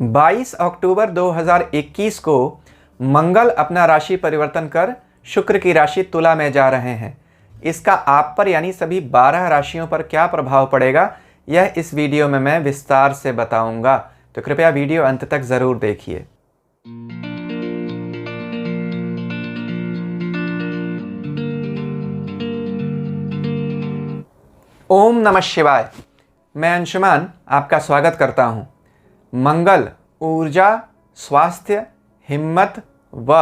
22 अक्टूबर 2021 को मंगल अपना राशि परिवर्तन कर शुक्र की राशि तुला में जा रहे हैं। इसका आप पर यानी सभी 12 राशियों पर क्या प्रभाव पड़ेगा, यह इस वीडियो में मैं विस्तार से बताऊंगा, तो कृपया वीडियो अंत तक ज़रूर देखिए। ओम नमः शिवाय। मैं अंशुमान आपका स्वागत करता हूं। मंगल ऊर्जा, स्वास्थ्य, हिम्मत व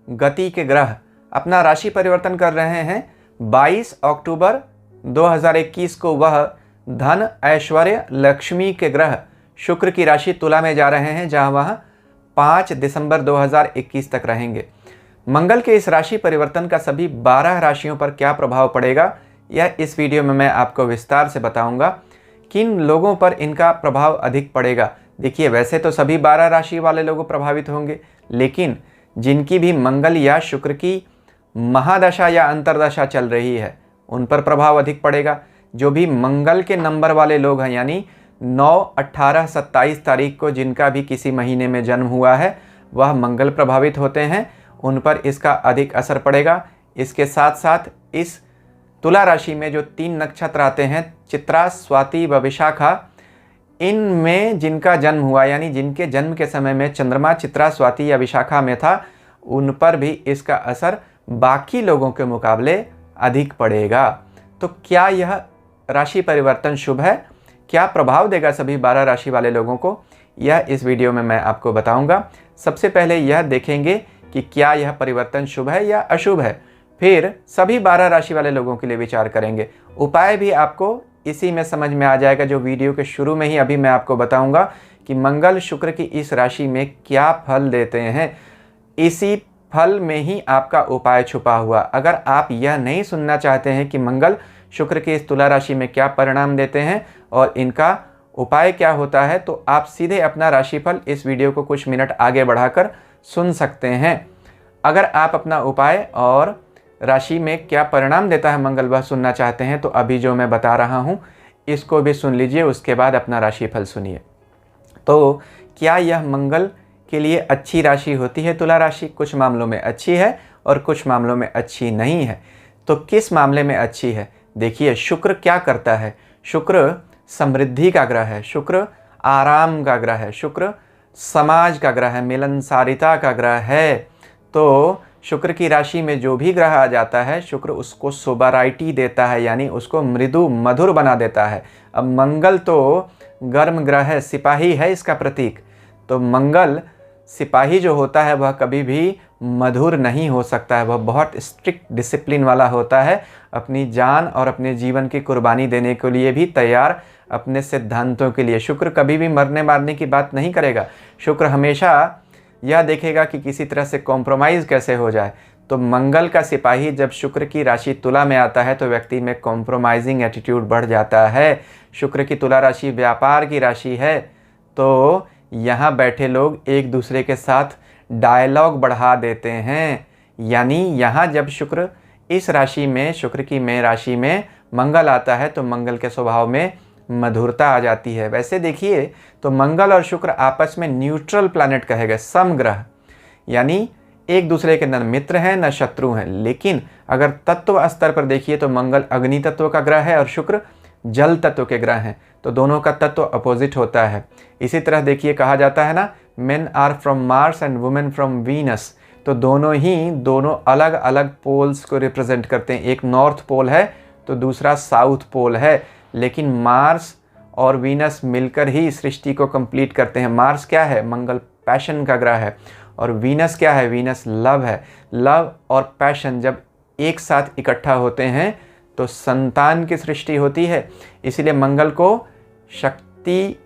गति के ग्रह अपना राशि परिवर्तन कर रहे हैं। 22 अक्टूबर 2021 को वह धन, ऐश्वर्य, लक्ष्मी के ग्रह शुक्र की राशि तुला में जा रहे हैं, जहां वह 5 दिसंबर 2021 तक रहेंगे। मंगल के इस राशि परिवर्तन का सभी 12 राशियों पर क्या प्रभाव पड़ेगा, यह इस वीडियो में मैं आपको विस्तार से बताऊंगा। किन लोगों पर इनका प्रभाव अधिक पड़ेगा। देखिए, वैसे तो सभी 12 राशि वाले लोग प्रभावित होंगे, लेकिन जिनकी भी मंगल या शुक्र की महादशा या अंतरदशा चल रही है, उन पर प्रभाव अधिक पड़ेगा। जो भी मंगल के नंबर वाले लोग हैं, यानी 9, 18, 27 तारीख को जिनका भी किसी महीने में जन्म हुआ है, वह मंगल प्रभावित होते हैं, उन पर इसका अधिक असर पड़ेगा। इसके साथ साथ इस तुला राशि में जो 3 नक्षत्र आते हैं, चित्रा, स्वाति व विशाखा, इनमें जिनका जन्म हुआ यानी जिनके जन्म के समय में चंद्रमा चित्रा, स्वाति या विशाखा में था, उन पर भी इसका असर बाकी लोगों के मुकाबले अधिक पड़ेगा। तो क्या यह राशि परिवर्तन शुभ है? क्या प्रभाव देगा सभी 12 राशि वाले लोगों को? यह इस वीडियो में मैं आपको बताऊंगा। सबसे पहले यह देखेंगे कि क्या यह परिवर्तन शुभ है या अशुभ है। फिर सभी 12 राशि वाले लोगों के लिए विचार करेंगे। उपाय भी आपको इसी में समझ में आ जाएगा, जो वीडियो के शुरू में ही अभी मैं आपको बताऊंगा कि मंगल शुक्र की इस राशि में क्या फल देते हैं। इसी फल में ही आपका उपाय छुपा हुआ। अगर आप यह नहीं सुनना चाहते हैं कि मंगल शुक्र की इस तुला राशि में क्या परिणाम देते हैं और इनका उपाय क्या होता है, तो आप सीधे अपना राशिफल इस वीडियो को कुछ मिनट आगे बढ़ाकर सुन सकते हैं। अगर आप अपना उपाय और राशि में क्या परिणाम देता है मंगल, वह सुनना चाहते हैं, तो अभी जो मैं बता रहा हूं इसको भी सुन लीजिए, उसके बाद अपना राशिफल सुनिए। तो क्या यह मंगल के लिए अच्छी राशि होती है? तुला राशि कुछ मामलों में अच्छी है और कुछ मामलों में अच्छी नहीं है। तो किस मामले में अच्छी है? देखिए, शुक्र क्या करता है। शुक्र समृद्धि का ग्रह है, शुक्र आराम का ग्रह है, शुक्र समाज का ग्रह है, मिलनसारिता का ग्रह है। तो शुक्र की राशि में जो भी ग्रह आ जाता है, शुक्र उसको सोबराइटी देता है, यानी उसको मृदु मधुर बना देता है। अब मंगल तो गर्म ग्रह है, सिपाही है इसका प्रतीक। तो मंगल सिपाही जो होता है, वह कभी भी मधुर नहीं हो सकता है। वह बहुत स्ट्रिक्ट डिसिप्लिन वाला होता है, अपनी जान और अपने जीवन की कुर्बानी देने के लिए भी तैयार, अपने सिद्धांतों के लिए। शुक्र कभी भी मरने मारने की बात नहीं करेगा। शुक्र हमेशा यह देखेगा कि किसी तरह से कॉम्प्रोमाइज़ कैसे हो जाए। तो मंगल का सिपाही जब शुक्र की राशि तुला में आता है, तो व्यक्ति में कॉम्प्रोमाइजिंग एटीट्यूड बढ़ जाता है। शुक्र की तुला राशि व्यापार की राशि है, तो यहाँ बैठे लोग एक दूसरे के साथ डायलॉग बढ़ा देते हैं। यानी यहाँ जब शुक्र इस राशि में, शुक्र की में राशि में मंगल आता है, तो मंगल के स्वभाव में मधुरता आ जाती है। वैसे देखिए तो मंगल और शुक्र आपस में न्यूट्रल प्लैनेट कहे गए, समग्रह, यानी एक दूसरे के न मित्र हैं न शत्रु हैं। लेकिन अगर तत्व स्तर पर देखिए तो मंगल अग्नि तत्व का ग्रह है और शुक्र जल तत्व के ग्रह हैं, तो दोनों का तत्व अपोजिट होता है। इसी तरह देखिए, कहा जाता है ना, men are from Mars and women from Venus. तो दोनों अलग अलग पोल्स को रिप्रेजेंट करते हैं। एक नॉर्थ पोल है तो दूसरा साउथ पोल है, लेकिन मार्स और वीनस मिलकर ही सृष्टि को कंप्लीट करते हैं। मार्स क्या है? मंगल पैशन का ग्रह है। और वीनस क्या है? वीनस लव है। लव और पैशन जब एक साथ इकट्ठा होते हैं तो संतान की सृष्टि होती है। इसीलिए मंगल को शक्ति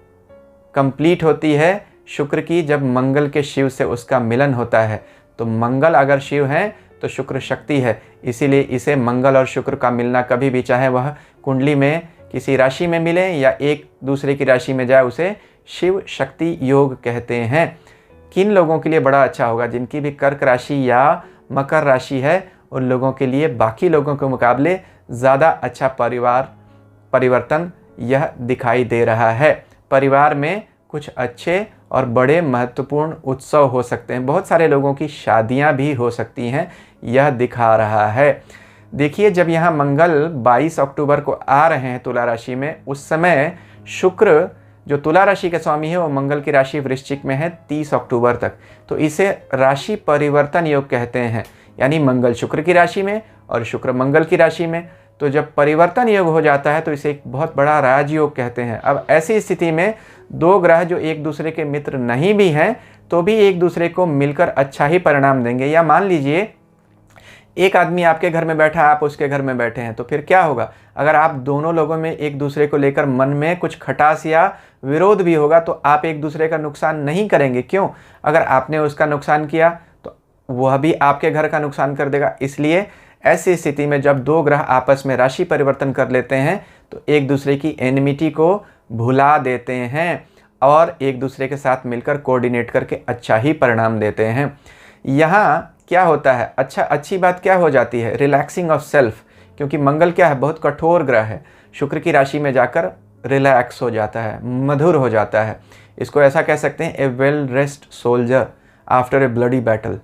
कंप्लीट होती है शुक्र की, जब मंगल के शिव से उसका मिलन होता है। तो मंगल अगर शिव है तो शुक्र शक्ति है। इसीलिए इसे मंगल और शुक्र का मिलना कभी भी, चाहे वह कुंडली में किसी राशि में मिले या एक दूसरे की राशि में जाए, उसे शिव शक्ति योग कहते हैं। किन लोगों के लिए बड़ा अच्छा होगा? जिनकी भी कर्क राशि या मकर राशि है, उन लोगों के लिए बाकी लोगों के मुकाबले ज़्यादा अच्छा परिवार परिवर्तन यह दिखाई दे रहा है। परिवार में कुछ अच्छे और बड़े महत्वपूर्ण उत्सव हो सकते हैं। बहुत सारे लोगों की शादियां भी हो सकती हैं, यह दिखा रहा है। देखिए, जब यहाँ मंगल 22 अक्टूबर को आ रहे हैं तुला राशि में, उस समय शुक्र जो तुला राशि के स्वामी है वो मंगल की राशि वृश्चिक में है 30 अक्टूबर तक। तो इसे राशि परिवर्तन योग कहते हैं, यानी मंगल शुक्र की राशि में और शुक्र मंगल की राशि में। तो जब परिवर्तन योग हो जाता है तो इसे एक बहुत बड़ा राजयोग कहते हैं। अब ऐसी स्थिति में दो ग्रह जो एक दूसरे के मित्र नहीं भी हैं तो भी एक दूसरे को मिलकर अच्छा ही परिणाम देंगे। या मान लीजिए एक आदमी आपके घर में बैठा है, आप उसके घर में बैठे हैं, तो फिर क्या होगा? अगर आप दोनों लोगों में एक दूसरे को लेकर मन में कुछ खटास या विरोध भी होगा तो आप एक दूसरे का नुकसान नहीं करेंगे। क्यों? अगर आपने उसका नुकसान किया तो वह भी आपके घर का नुकसान कर देगा। इसलिए ऐसी स्थिति में जब दो ग्रह आपस में राशि परिवर्तन कर लेते हैं तो एक दूसरे की एनिमिटी को भुला देते हैं और एक दूसरे के साथ मिलकर कोऑर्डिनेट करके अच्छा ही परिणाम देते हैं। यहाँ क्या होता है, अच्छी बात क्या हो जाती है? रिलैक्सिंग ऑफ सेल्फ, क्योंकि मंगल क्या है, बहुत कठोर ग्रह है। शुक्र की राशि में जाकर रिलैक्स हो जाता है, मधुर हो जाता है। इसको ऐसा कह सकते हैं, ए well rest soldier after a bloody battle,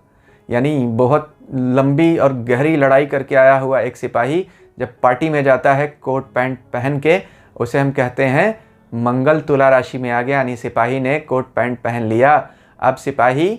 यानी बहुत लंबी और गहरी लड़ाई करके आया हुआ एक सिपाही जब पार्टी में जाता है कोट पैंट पहन के, उसे हम कहते हैं मंगल तुला राशि में आ गया, यानी सिपाही ने कोट पैंट पहन लिया। अब सिपाही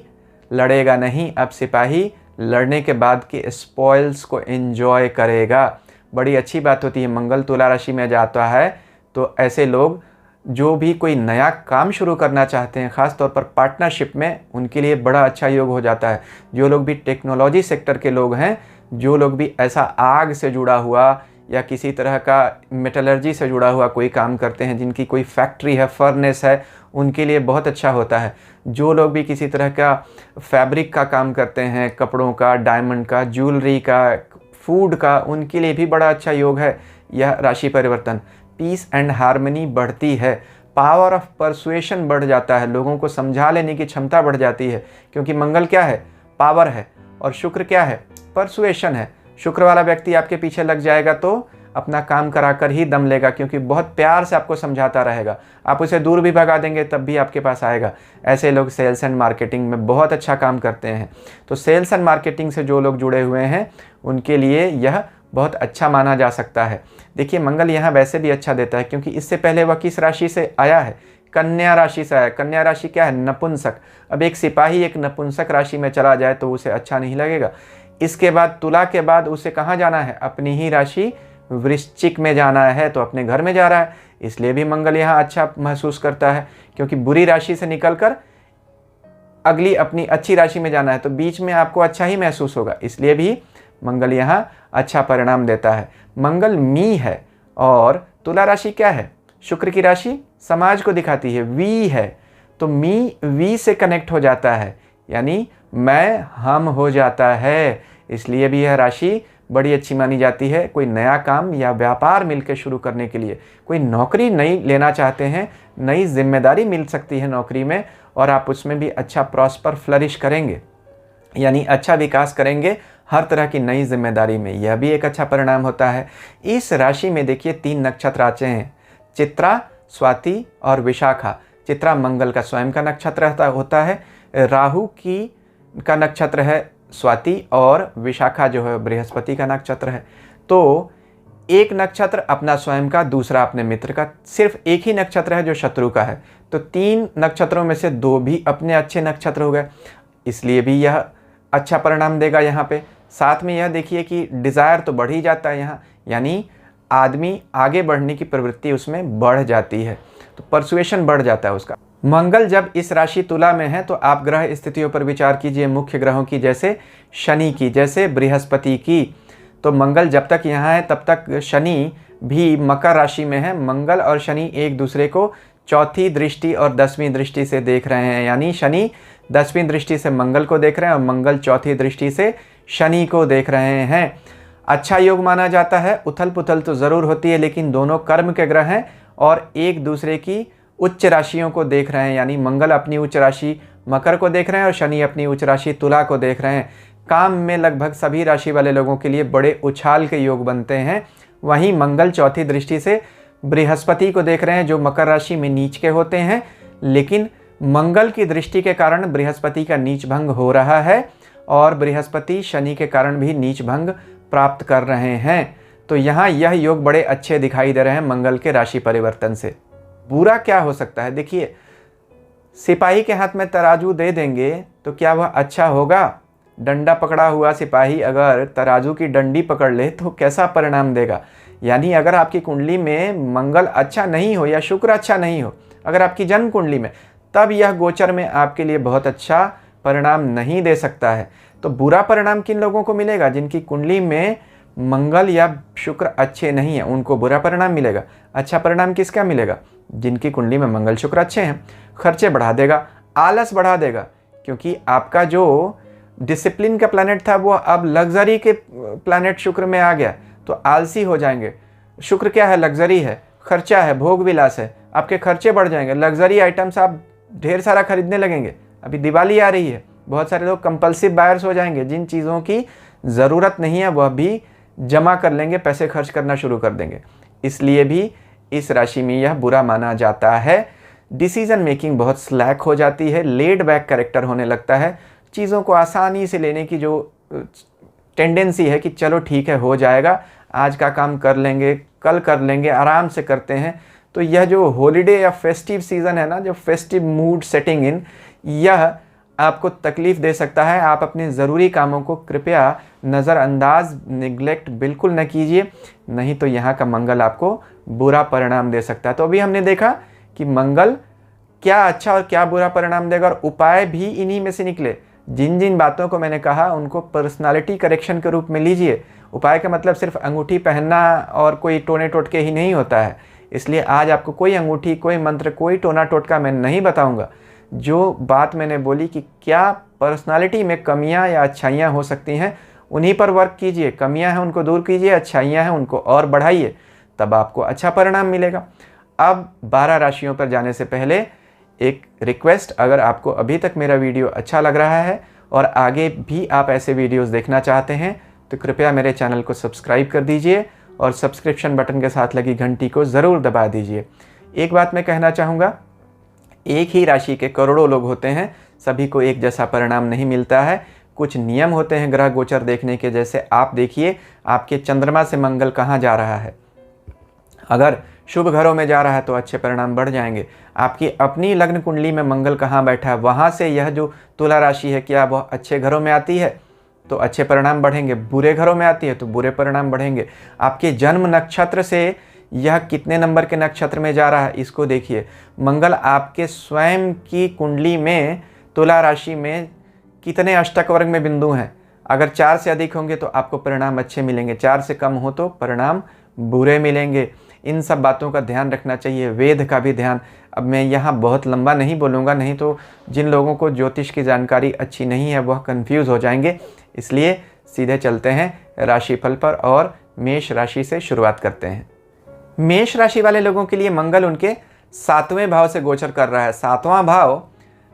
लड़ेगा नहीं, अब सिपाही लड़ने के बाद के स्पॉइल्स को एंजॉय करेगा। बड़ी अच्छी बात होती है। मंगल तुला राशि में जाता है तो ऐसे लोग जो भी कोई नया काम शुरू करना चाहते हैं, ख़ास तौर पर पार्टनरशिप में, उनके लिए बड़ा अच्छा योग हो जाता है। जो लोग भी टेक्नोलॉजी सेक्टर के लोग हैं, जो लोग भी ऐसा आग से जुड़ा हुआ या किसी तरह का मेटलर्जी से जुड़ा हुआ कोई काम करते हैं, जिनकी कोई फैक्ट्री है, फर्नेस है, उनके लिए बहुत अच्छा होता है। जो लोग भी किसी तरह का फैब्रिक का काम करते हैं, कपड़ों का, डायमंड का, ज्वेलरी का, फूड का, उनके लिए भी बड़ा अच्छा योग है यह राशि परिवर्तन। पीस एंड हार्मनी बढ़ती है, पावर ऑफ परसुएशन बढ़ जाता है, लोगों को समझा लेने की क्षमता बढ़ जाती है, क्योंकि मंगल क्या है? पावर है, और शुक्र क्या है? परसुएशन है। शुक्र वाला व्यक्ति आपके पीछे लग जाएगा तो अपना काम कराकर ही दम लेगा, क्योंकि बहुत प्यार से आपको समझाता रहेगा। आप उसे दूर भी भगा देंगे तब भी आपके पास आएगा। ऐसे लोग सेल्स एंड मार्केटिंग में बहुत अच्छा काम करते हैं। तो सेल्स एंड मार्केटिंग से जो लोग जुड़े हुए हैं उनके लिए यह बहुत अच्छा माना जा सकता है। देखिए, मंगल यहाँ वैसे भी अच्छा देता है, क्योंकि इससे पहले वह किस राशि से आया है? कन्या राशि से आया। कन्या राशि क्या है? नपुंसक। अब एक सिपाही एक नपुंसक राशि में चला जाए तो उसे अच्छा नहीं लगेगा। इसके बाद तुला के बाद उसे कहाँ जाना है? अपनी ही राशि वृश्चिक में जाना है, तो अपने घर में जा रहा है, इसलिए भी मंगल यहाँ अच्छा महसूस करता है। क्योंकि बुरी राशि से निकलकर अगली अपनी अच्छी राशि में जाना है, तो बीच में आपको अच्छा ही महसूस होगा, इसलिए भी मंगल यहाँ अच्छा परिणाम देता है। मंगल मी है और तुला राशि क्या है? शुक्र की राशि समाज को दिखाती है, वी है, तो मी वी से कनेक्ट हो जाता है, यानी मैं हम हो जाता है, इसलिए भी यह राशि बड़ी अच्छी मानी जाती है। कोई नया काम या व्यापार मिलकर शुरू करने के लिए, कोई नौकरी नई लेना चाहते हैं, नई जिम्मेदारी मिल सकती है नौकरी में, और आप उसमें भी अच्छा प्रॉस्पर फ्लरिश करेंगे, यानी अच्छा विकास करेंगे हर तरह की नई जिम्मेदारी में, यह भी एक अच्छा परिणाम होता है। इस राशि में देखिए 3 नक्षत्र आते हैं, चित्रा, स्वाति और विशाखा। चित्रा मंगल का स्वयं का नक्षत्र होता है, राहु का नक्षत्र है स्वाति, और विशाखा जो है बृहस्पति का नक्षत्र है। तो एक नक्षत्र अपना स्वयं का, दूसरा अपने मित्र का, सिर्फ एक ही नक्षत्र है जो शत्रु का है, तो 3 नक्षत्रों में से 2 भी अपने अच्छे नक्षत्र हो गए, इसलिए भी यह अच्छा परिणाम देगा यहाँ पे। साथ में यह देखिए कि डिज़ायर तो बढ़ ही जाता है यहाँ, यानी आदमी आगे बढ़ने की प्रवृत्ति उसमें बढ़ जाती है, तो परसुएशन बढ़ जाता है उसका। मंगल जब इस राशि तुला में है तो आप ग्रह स्थितियों पर विचार कीजिए, मुख्य ग्रहों की, जैसे शनि की, जैसे बृहस्पति की। तो मंगल जब तक यहाँ है तब तक शनि भी मकर राशि में है। मंगल और शनि एक दूसरे को चौथी दृष्टि और 10वीं दृष्टि से देख रहे हैं, यानी शनि 10वीं दृष्टि से मंगल को देख रहे हैं और मंगल चौथी दृष्टि से शनि को देख रहे हैं। अच्छा योग माना जाता है। उथल पुथल तो ज़रूर होती है, लेकिन दोनों कर्म के ग्रह हैं और एक दूसरे की उच्च राशियों को देख रहे हैं, यानी मंगल अपनी उच्च राशि मकर को देख रहे हैं और शनि अपनी उच्च राशि तुला को देख रहे हैं। काम में लगभग सभी राशि वाले लोगों के लिए बड़े उछाल के योग बनते हैं। वहीं मंगल चौथी दृष्टि से बृहस्पति को देख रहे हैं, जो मकर राशि में नीच के होते हैं, लेकिन मंगल की दृष्टि के कारण बृहस्पति का नीच भंग हो रहा है और बृहस्पति शनि के कारण भी नीच भंग प्राप्त कर रहे हैं। तो यहाँ यह योग बड़े अच्छे दिखाई दे रहे हैं मंगल के राशि परिवर्तन से। बुरा क्या हो सकता है? देखिए, सिपाही के हाथ में तराजू दे देंगे तो क्या वह अच्छा होगा? डंडा पकड़ा हुआ सिपाही अगर तराजू की डंडी पकड़ ले तो कैसा परिणाम देगा? यानी अगर आपकी कुंडली में मंगल अच्छा नहीं हो या शुक्र अच्छा नहीं हो, अगर आपकी जन्म कुंडली में, तब यह गोचर में आपके लिए बहुत अच्छा परिणाम नहीं दे सकता है। तो बुरा परिणाम किन लोगों को मिलेगा? जिनकी कुंडली में मंगल या शुक्र अच्छे नहीं है, उनको बुरा परिणाम मिलेगा। अच्छा परिणाम किसका मिलेगा? जिनकी कुंडली में मंगल शुक्र अच्छे हैं। खर्चे बढ़ा देगा, आलस बढ़ा देगा, क्योंकि आपका जो डिसिप्लिन का प्लैनेट था वो अब लग्जरी के प्लैनेट शुक्र में आ गया, तो आलसी हो जाएंगे। शुक्र क्या है? लग्जरी है, खर्चा है, भोग विलास है। आपके खर्चे बढ़ जाएंगे, लग्जरी आइटम्स आप ढेर सारा खरीदने लगेंगे। अभी दिवाली आ रही है, बहुत सारे लोग कंपल्सिव बायर्स हो जाएंगे, जिन चीज़ों की ज़रूरत नहीं है वह भी जमा कर लेंगे, पैसे खर्च करना शुरू कर देंगे। इसलिए भी इस राशि में यह बुरा माना जाता है। डिसीजन मेकिंग बहुत स्लैक हो जाती है, लेड बैक कैरेक्टर होने लगता है। चीज़ों को आसानी से लेने की जो टेंडेंसी है कि चलो ठीक है, हो जाएगा, आज का काम कर लेंगे, कल कर लेंगे, आराम से करते हैं। तो यह जो हॉलीडे या फेस्टिव सीज़न है ना, जो फेस्टिव मूड सेटिंग इन, यह आपको तकलीफ़ दे सकता है। आप अपने ज़रूरी कामों को कृपया नज़रअंदाज, निगलेक्ट बिल्कुल न कीजिए, नहीं तो यहाँ का मंगल आपको बुरा परिणाम दे सकता है। तो अभी हमने देखा कि मंगल क्या अच्छा और क्या बुरा परिणाम देगा, और उपाय भी इन्हीं में से निकले। जिन जिन बातों को मैंने कहा उनको पर्सनालिटी करेक्शन के रूप में लीजिए। उपाय का मतलब सिर्फ अंगूठी पहनना और कोई टोने टोटके ही नहीं होता है। इसलिए आज आपको कोई अंगूठी, कोई मंत्र, कोई टोना टोटका मैं नहीं बताऊंगा। जो बात मैंने बोली कि क्या पर्सनालिटी में कमियां या अच्छाइयां हो सकती हैं, उन्हीं पर वर्क कीजिए। कमियां हैं उनको दूर कीजिए, अच्छाइयां हैं उनको और बढ़ाइए, तब आपको अच्छा परिणाम मिलेगा। अब 12 राशियों पर जाने से पहले एक रिक्वेस्ट, अगर आपको अभी तक मेरा वीडियो अच्छा लग रहा है और आगे भी आप ऐसे वीडियोस देखना चाहते हैं तो कृपया मेरे चैनल को सब्सक्राइब कर दीजिए और सब्सक्रिप्शन बटन के साथ लगी घंटी को ज़रूर दबा दीजिए। एक बात मैं कहना चाहूँगा, एक ही राशि के करोड़ों लोग होते हैं, सभी को एक जैसा परिणाम नहीं मिलता है। कुछ नियम होते हैं ग्रह गोचर देखने के, जैसे आप देखिए आपके चंद्रमा से मंगल कहाँ जा रहा है। अगर शुभ घरों में जा रहा है तो अच्छे परिणाम बढ़ जाएंगे। आपकी अपनी लग्न कुंडली में मंगल कहाँ बैठा है, वहाँ से यह जो तुला राशि है, क्या वह अच्छे घरों में आती है तो अच्छे परिणाम बढ़ेंगे, बुरे घरों में आती है तो बुरे परिणाम बढ़ेंगे। आपके जन्म नक्षत्र से यह कितने नंबर के नक्षत्र में जा रहा है, इसको देखिए। मंगल आपके स्वयं की कुंडली में तुला राशि में कितने अष्टक वर्ग में बिंदु हैं। अगर 4 से अधिक होंगे तो आपको परिणाम अच्छे मिलेंगे, 4 से कम हो तो परिणाम बुरे मिलेंगे। इन सब बातों का ध्यान रखना चाहिए, वेद का भी ध्यान। अब मैं यहाँ बहुत लंबा नहीं बोलूँगा, नहीं तो जिन लोगों को ज्योतिष की जानकारी अच्छी नहीं है वह कंफ्यूज हो जाएंगे। इसलिए सीधे चलते हैं राशिफल पर और मेष राशि से शुरुआत करते हैं। मेष राशि वाले लोगों के लिए मंगल उनके 7वें भाव से गोचर कर रहा है। 7वां भाव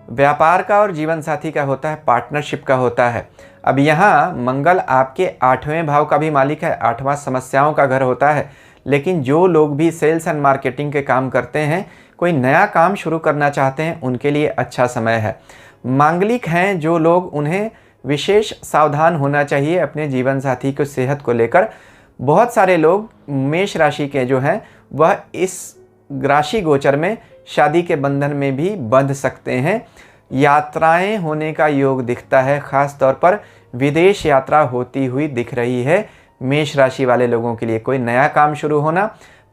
व्यापार का और जीवन साथी का होता है, पार्टनरशिप का होता है। अब यहाँ मंगल आपके 8वें भाव का भी मालिक है, 8वां समस्याओं का घर होता है। लेकिन जो लोग भी सेल्स एंड मार्केटिंग के काम करते हैं, कोई नया काम शुरू करना चाहते हैं, उनके लिए अच्छा समय है। मांगलिक हैं जो लोग, उन्हें विशेष सावधान होना चाहिए अपने जीवन साथी की सेहत को लेकर। बहुत सारे लोग मेष राशि के जो हैं वह इस राशि गोचर में शादी के बंधन में भी बंध सकते हैं। यात्राएं होने का योग दिखता है, खास तौर पर विदेश यात्रा होती हुई दिख रही है मेष राशि वाले लोगों के लिए। कोई नया काम शुरू होना,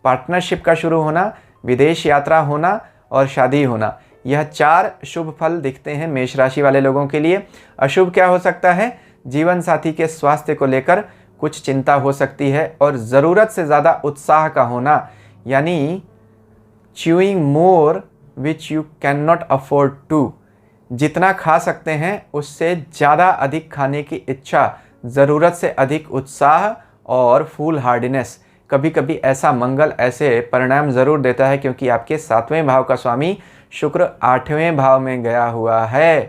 पार्टनरशिप का शुरू होना, विदेश यात्रा होना और शादी होना, यह 4 शुभ फल दिखते हैं मेष राशि वाले लोगों के लिए। अशुभ क्या हो सकता है? जीवन साथी के स्वास्थ्य को लेकर कुछ चिंता हो सकती है और ज़रूरत से ज़्यादा उत्साह का होना, यानी chewing more which you can not afford to. जितना खा सकते हैं उससे ज़्यादा अधिक खाने की इच्छा, ज़रूरत से अधिक उत्साह और फूल हार्डिनेस। कभी कभी ऐसा मंगल ऐसे परिणाम ज़रूर देता है, क्योंकि आपके 7वें भाव का स्वामी शुक्र 8वें भाव में गया हुआ है।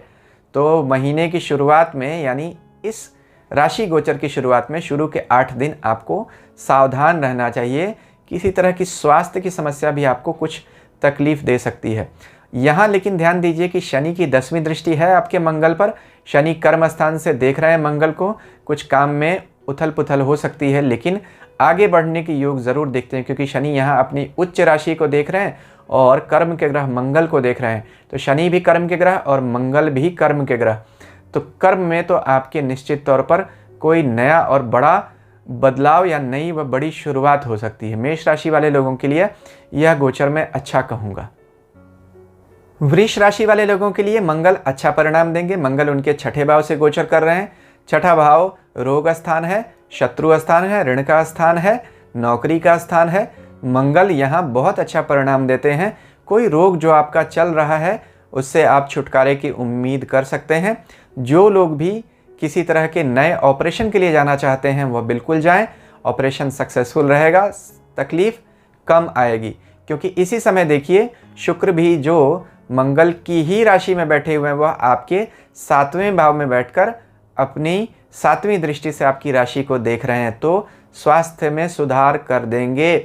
तो महीने की शुरुआत में, यानी इस राशि गोचर की शुरुआत में शुरू के 8 दिन आपको सावधान रहना चाहिए। किसी तरह की स्वास्थ्य की समस्या भी आपको कुछ तकलीफ़ दे सकती है। यहाँ लेकिन ध्यान दीजिए कि शनि की 10वीं दृष्टि है आपके मंगल पर। शनि कर्म स्थान से देख रहे हैं मंगल को। कुछ काम में उथल पुथल हो सकती है, लेकिन आगे बढ़ने की योग ज़रूर देखते हैं, क्योंकि शनि यहाँ अपनी उच्च राशि को देख रहे हैं और कर्म के ग्रह मंगल को देख रहे हैं। तो शनि भी कर्म के ग्रह और मंगल भी कर्म के ग्रह। तो कर्म में तो आपके निश्चित तौर पर कोई नया और बड़ा बदलाव या नई व बड़ी शुरुआत हो सकती है। मेष राशि वाले लोगों के लिए यह गोचर मैं अच्छा कहूँगा। वृष राशि वाले लोगों के लिए मंगल अच्छा परिणाम देंगे। मंगल उनके छठे भाव से गोचर कर रहे हैं। छठा भाव रोग स्थान है, शत्रु स्थान है, ऋण का स्थान है, नौकरी का स्थान है। मंगल यहाँ बहुत अच्छा परिणाम देते हैं। कोई रोग जो आपका चल रहा है उससे आप छुटकारे की उम्मीद कर सकते हैं। जो लोग भी किसी तरह के नए ऑपरेशन के लिए जाना चाहते हैं वह बिल्कुल जाएं। ऑपरेशन सक्सेसफुल रहेगा, तकलीफ कम आएगी, क्योंकि इसी समय देखिए शुक्र भी जो मंगल की ही राशि में बैठे हुए हैं वह आपके 7वें भाव में बैठकर अपनी 7वीं दृष्टि से आपकी राशि को देख रहे हैं। तो स्वास्थ्य में सुधार कर देंगे।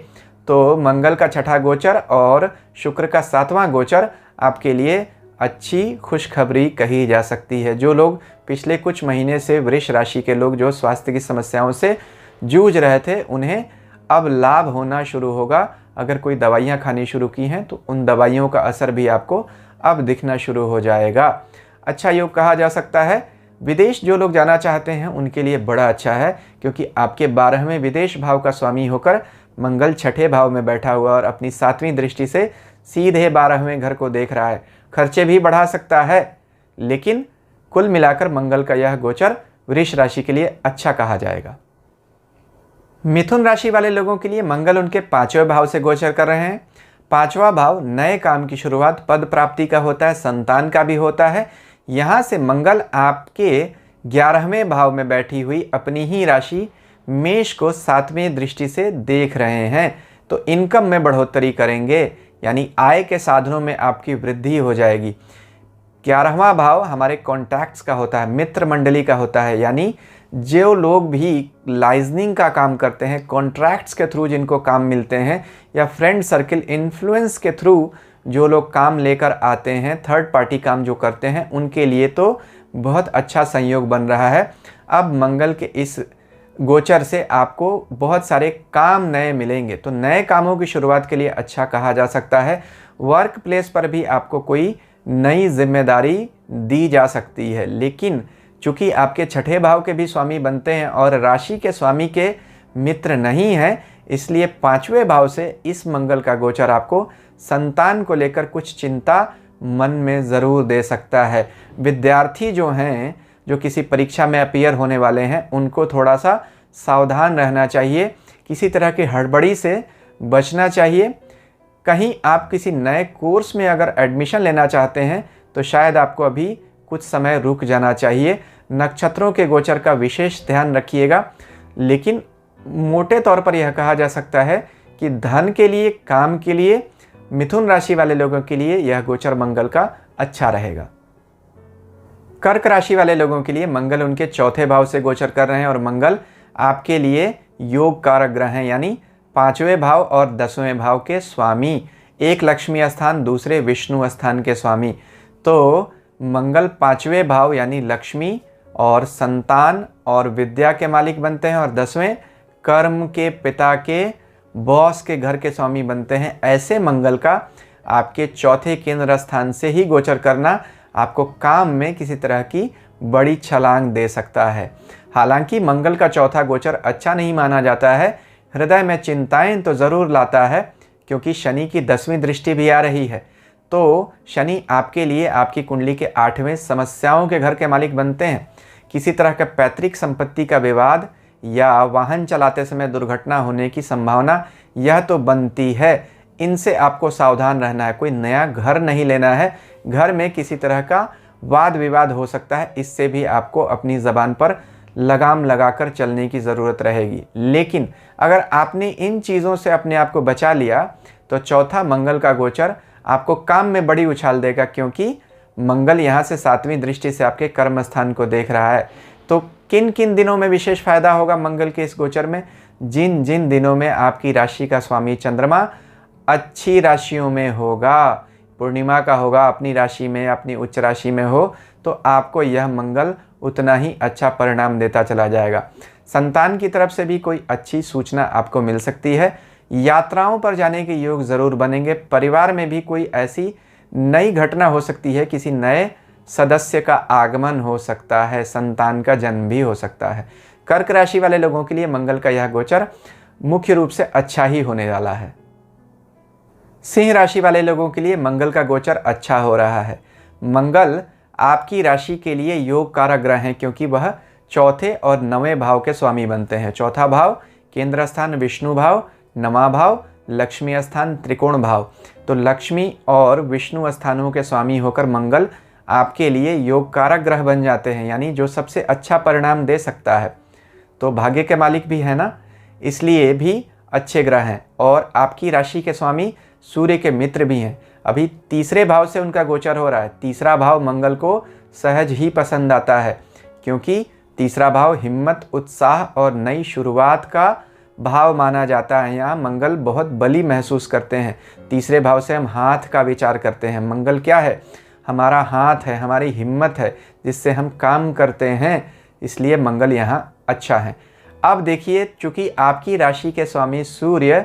तो मंगल का छठा गोचर और शुक्र का 7वां गोचर आपके लिए अच्छी खुशखबरी कही जा सकती है। जो लोग पिछले कुछ महीने से वृष राशि के लोग जो स्वास्थ्य की समस्याओं से जूझ रहे थे उन्हें अब लाभ होना शुरू होगा। अगर कोई दवाइयाँ खानी शुरू की हैं तो उन दवाइयों का असर भी आपको अब दिखना शुरू हो जाएगा। अच्छा योग कहा जा सकता है। विदेश जो लोग जाना चाहते हैं उनके लिए बड़ा अच्छा है, क्योंकि आपके 12वें विदेश भाव का स्वामी होकर मंगल छठे भाव में बैठा हुआ और अपनी 7वीं दृष्टि से सीधे 12वें घर को देख रहा है। खर्चे भी बढ़ा सकता है, लेकिन कुल मिलाकर मंगल का यह गोचर वृष राशि के लिए अच्छा कहा जाएगा। मिथुन राशि वाले लोगों के लिए मंगल उनके 5वें भाव से गोचर कर रहे हैं। 5वां भाव नए काम की शुरुआत, पद प्राप्ति का होता है, संतान का भी होता है। यहाँ से मंगल आपके 11वें भाव में बैठी हुई अपनी ही राशि मेष को 7वीं दृष्टि से देख रहे हैं। तो इनकम में बढ़ोतरी करेंगे, यानी आय के साधनों में आपकी वृद्धि हो जाएगी। 11वां भाव हमारे कॉन्टैक्ट्स का होता है, मित्र मंडली का होता है, यानी जो लोग भी लाइजनिंग का काम करते हैं, कॉन्ट्रैक्ट्स के थ्रू जिनको काम मिलते हैं, या फ्रेंड सर्किल इन्फ्लुएंस के थ्रू जो लोग काम लेकर आते हैं, थर्ड पार्टी काम जो करते हैं, उनके लिए तो बहुत अच्छा संयोग बन रहा है। अब मंगल के इस गोचर से आपको बहुत सारे काम नए मिलेंगे। तो नए कामों की शुरुआत के लिए अच्छा कहा जा सकता है। वर्क प्लेस पर भी आपको कोई नई जिम्मेदारी दी जा सकती है, लेकिन चूँकि आपके छठे भाव के भी स्वामी बनते हैं और राशि के स्वामी के मित्र नहीं हैं, इसलिए 5वें भाव से इस मंगल का गोचर आपको संतान को लेकर कुछ चिंता मन में ज़रूर दे सकता है। विद्यार्थी जो हैं, जो किसी परीक्षा में अपीयर होने वाले हैं, उनको थोड़ा सा सावधान रहना चाहिए। किसी तरह की हड़बड़ी से बचना चाहिए। कहीं आप किसी नए कोर्स में अगर एडमिशन लेना चाहते हैं तो शायद आपको अभी कुछ समय रुक जाना चाहिए। नक्षत्रों के गोचर का विशेष ध्यान रखिएगा, लेकिन मोटे तौर पर यह कहा जा सकता है कि धन के लिए, काम के लिए, मिथुन राशि वाले लोगों के लिए यह गोचर मंगल का अच्छा रहेगा। कर्क राशि वाले लोगों के लिए मंगल उनके 4थे भाव से गोचर कर रहे हैं और मंगल आपके लिए योग कारक ग्रह हैं, यानी 5वें भाव और 10वें भाव के स्वामी। एक लक्ष्मी स्थान, दूसरे विष्णु स्थान के स्वामी। तो मंगल 5वें भाव यानी लक्ष्मी और संतान और विद्या के मालिक बनते हैं, और 10वें कर्म के, पिता के, बॉस के घर के स्वामी बनते हैं। ऐसे मंगल का आपके 4थे केंद्र स्थान से ही गोचर करना आपको काम में किसी तरह की बड़ी छलांग दे सकता है। हालांकि मंगल का 4था गोचर अच्छा नहीं माना जाता है। हृदय में चिंताएं तो ज़रूर लाता है, क्योंकि शनि की 10वीं दृष्टि भी आ रही है। तो शनि आपके लिए आपकी कुंडली के 8वें समस्याओं के घर के मालिक बनते हैं। किसी तरह का पैतृक संपत्ति का विवाद या वाहन चलाते समय दुर्घटना होने की संभावना यह तो बनती है। इनसे आपको सावधान रहना है। कोई नया घर नहीं लेना है। घर में किसी तरह का वाद विवाद हो सकता है, इससे भी आपको अपनी ज़बान पर लगाम लगाकर चलने की ज़रूरत रहेगी। लेकिन अगर आपने इन चीज़ों से अपने आप को बचा लिया तो 4था मंगल का गोचर आपको काम में बड़ी उछाल देगा, क्योंकि मंगल यहाँ से 7वीं दृष्टि से आपके कर्म स्थान को देख रहा है। तो किन किन दिनों में विशेष फायदा होगा मंगल के इस गोचर में? जिन जिन दिनों में आपकी राशि का स्वामी चंद्रमा अच्छी राशियों में होगा, पूर्णिमा का होगा, अपनी राशि में, अपनी उच्च राशि में हो, तो आपको यह मंगल उतना ही अच्छा परिणाम देता चला जाएगा। संतान की तरफ से भी कोई अच्छी सूचना आपको मिल सकती है। यात्राओं पर जाने के योग ज़रूर बनेंगे। परिवार में भी कोई ऐसी नई घटना हो सकती है, किसी नए सदस्य का आगमन हो सकता है, संतान का जन्म भी हो सकता है। कर्क राशि वाले लोगों के लिए मंगल का यह गोचर मुख्य रूप से अच्छा ही होने वाला है। सिंह राशि वाले लोगों के लिए मंगल का गोचर अच्छा हो रहा है। मंगल आपकी राशि के लिए योग कारक ग्रह हैं, क्योंकि वह चौथे और नवें भाव के स्वामी बनते हैं। चौथा भाव केंद्र स्थान विष्णु भाव, नवा भाव लक्ष्मी स्थान त्रिकोण भाव। तो लक्ष्मी और विष्णु स्थानों के स्वामी होकर मंगल आपके लिए योग कारक ग्रह बन जाते हैं, यानी जो सबसे अच्छा परिणाम दे सकता है। तो भाग्य के मालिक भी है ना, इसलिए भी अच्छे ग्रह हैं। और आपकी राशि के स्वामी सूर्य के मित्र भी हैं। अभी तीसरे भाव से उनका गोचर हो रहा है। तीसरा भाव मंगल को सहज ही पसंद आता है, क्योंकि तीसरा भाव हिम्मत, उत्साह और नई शुरुआत का भाव माना जाता है। यहाँ मंगल बहुत बली महसूस करते हैं। तीसरे भाव से हम हाथ का विचार करते हैं। मंगल क्या है? हमारा हाथ है, हमारी हिम्मत है, जिससे हम काम करते हैं। इसलिए मंगल यहाँ अच्छा है। अब देखिए, चूंकि आपकी राशि के स्वामी सूर्य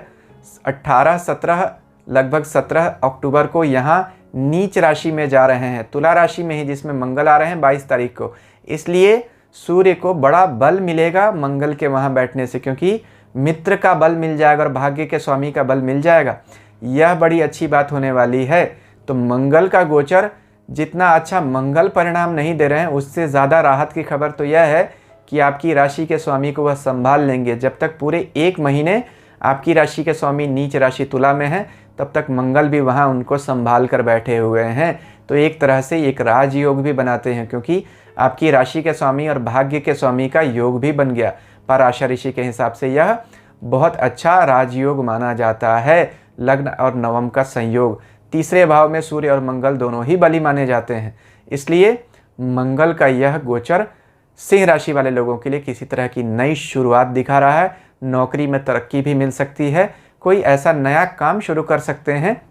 17 अक्टूबर को यहाँ नीच राशि में जा रहे हैं, तुला राशि में ही, जिसमें मंगल आ रहे हैं 22 तारीख को। इसलिए सूर्य को बड़ा बल मिलेगा मंगल के वहाँ बैठने से, क्योंकि मित्र का बल मिल जाएगा और भाग्य के स्वामी का बल मिल जाएगा। यह बड़ी अच्छी बात होने वाली है। तो मंगल का गोचर जितना अच्छा मंगल परिणाम नहीं दे रहे हैं, उससे ज़्यादा राहत की खबर तो यह है कि आपकी राशि के स्वामी को वह संभाल लेंगे। जब तक पूरे 1 महीने आपकी राशि के स्वामी नीच राशि तुला में है, तब तक मंगल भी वहाँ उनको संभाल कर बैठे हुए हैं। तो एक तरह से एक राजयोग भी बनाते हैं, क्योंकि आपकी राशि के स्वामी और भाग्य के स्वामी का योग भी बन गया। पराशर ऋषि के हिसाब से यह बहुत अच्छा राजयोग माना जाता है। लग्न और नवम का संयोग, तीसरे भाव में सूर्य और मंगल दोनों ही बली माने जाते हैं। इसलिए मंगल का यह गोचर सिंह राशि वाले लोगों के लिए किसी तरह की नई शुरुआत दिखा रहा है। नौकरी में तरक्की भी मिल सकती है। कोई ऐसा नया काम शुरू कर सकते हैं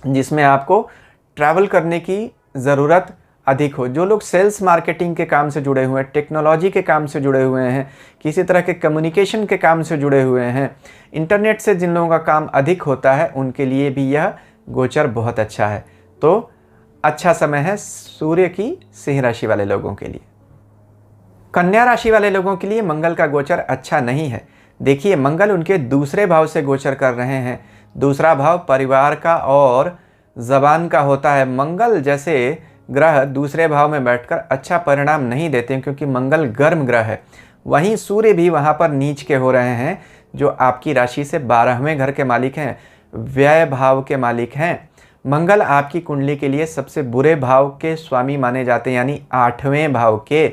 जिसमें आपको ट्रैवल करने की ज़रूरत अधिक हो। जो लोग सेल्स मार्केटिंग के काम से जुड़े हुए हैं, टेक्नोलॉजी के काम से जुड़े हुए हैं, किसी तरह के कम्युनिकेशन के काम से जुड़े हुए हैं, इंटरनेट से जिन लोगों का काम अधिक होता है, उनके लिए भी यह गोचर बहुत अच्छा है। तो अच्छा समय है सूर्य की सिंह राशि वाले लोगों के लिए। कन्या राशि वाले लोगों के लिए मंगल का गोचर अच्छा नहीं है। देखिए, मंगल उनके दूसरे भाव से गोचर कर रहे हैं। दूसरा भाव परिवार का और ज़बान का होता है। मंगल जैसे ग्रह दूसरे भाव में बैठकर अच्छा परिणाम नहीं देते, क्योंकि मंगल गर्म ग्रह है। वहीं सूर्य भी वहाँ पर नीच के हो रहे हैं, जो आपकी राशि से 12वें घर के मालिक हैं, व्यय भाव के मालिक हैं। मंगल आपकी कुंडली के लिए सबसे बुरे भाव के स्वामी माने जाते हैं, यानी 8वें भाव के।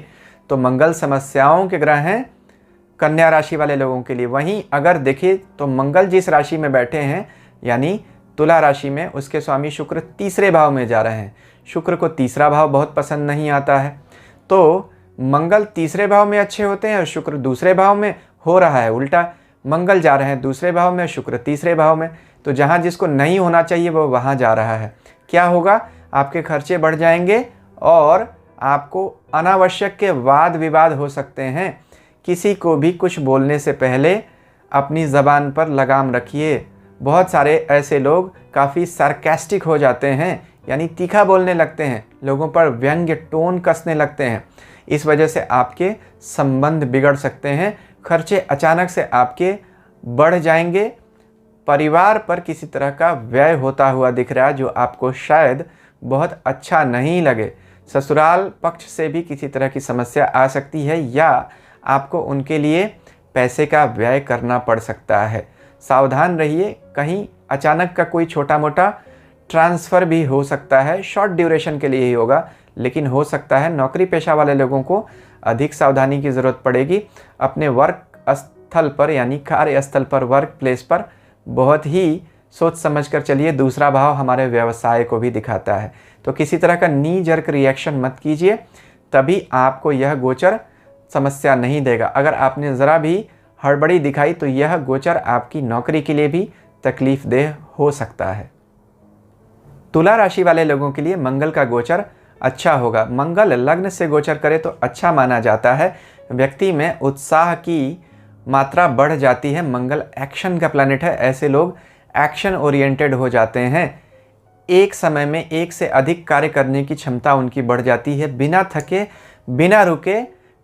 तो मंगल समस्याओं के ग्रह हैं कन्या राशि वाले लोगों के लिए। वहीं अगर देखें तो मंगल जिस राशि में बैठे हैं, यानी तुला राशि में, उसके स्वामी शुक्र तीसरे भाव में जा रहे हैं। शुक्र को तीसरा भाव बहुत पसंद नहीं आता है। तो मंगल तीसरे भाव में अच्छे होते हैं और शुक्र दूसरे भाव में। हो रहा है उल्टा, मंगल जा रहे हैं दूसरे भाव में, शुक्र तीसरे भाव में। तो जहाँ जिसको नहीं होना चाहिए वो वहाँ जा रहा है। क्या होगा? आपके खर्चे बढ़ जाएंगे और आपको अनावश्यक के वाद विवाद हो सकते हैं। किसी को भी कुछ बोलने से पहले अपनी ज़बान पर लगाम रखिए। बहुत सारे ऐसे लोग काफ़ी सार्कास्टिक हो जाते हैं, यानी तीखा बोलने लगते हैं, लोगों पर व्यंग्य टोन कसने लगते हैं। इस वजह से आपके संबंध बिगड़ सकते हैं। खर्चे अचानक से आपके बढ़ जाएंगे। परिवार पर किसी तरह का व्यय होता हुआ दिख रहा है, जो आपको शायद बहुत अच्छा नहीं लगे। ससुराल पक्ष से भी किसी तरह की समस्या आ सकती है, या आपको उनके लिए पैसे का व्यय करना पड़ सकता है। सावधान रहिए, कहीं अचानक का कोई छोटा मोटा ट्रांसफ़र भी हो सकता है। शॉर्ट ड्यूरेशन के लिए ही होगा, लेकिन हो सकता है। नौकरी पेशा वाले लोगों को अधिक सावधानी की ज़रूरत पड़ेगी। अपने वर्क स्थल पर, यानी कार्यस्थल पर, वर्क प्लेस पर बहुत ही सोच समझ कर चलिए। दूसरा भाव हमारे व्यवसाय को भी दिखाता है। तो किसी तरह का नी जर्क रिएक्शन मत कीजिए, तभी आपको यह गोचर समस्या नहीं देगा। अगर आपने ज़रा भी हड़बड़ी दिखाई तो यह गोचर आपकी नौकरी के लिए भी तकलीफ देह हो सकता है। तुला राशि वाले लोगों के लिए मंगल का गोचर अच्छा होगा। मंगल लग्न से गोचर करे तो अच्छा माना जाता है। व्यक्ति में उत्साह की मात्रा बढ़ जाती है। मंगल एक्शन का प्लैनेट है, ऐसे लोग एक्शन ओरिएंटेड हो जाते हैं। एक समय में एक से अधिक कार्य करने की क्षमता उनकी बढ़ जाती है। बिना थके बिना रुके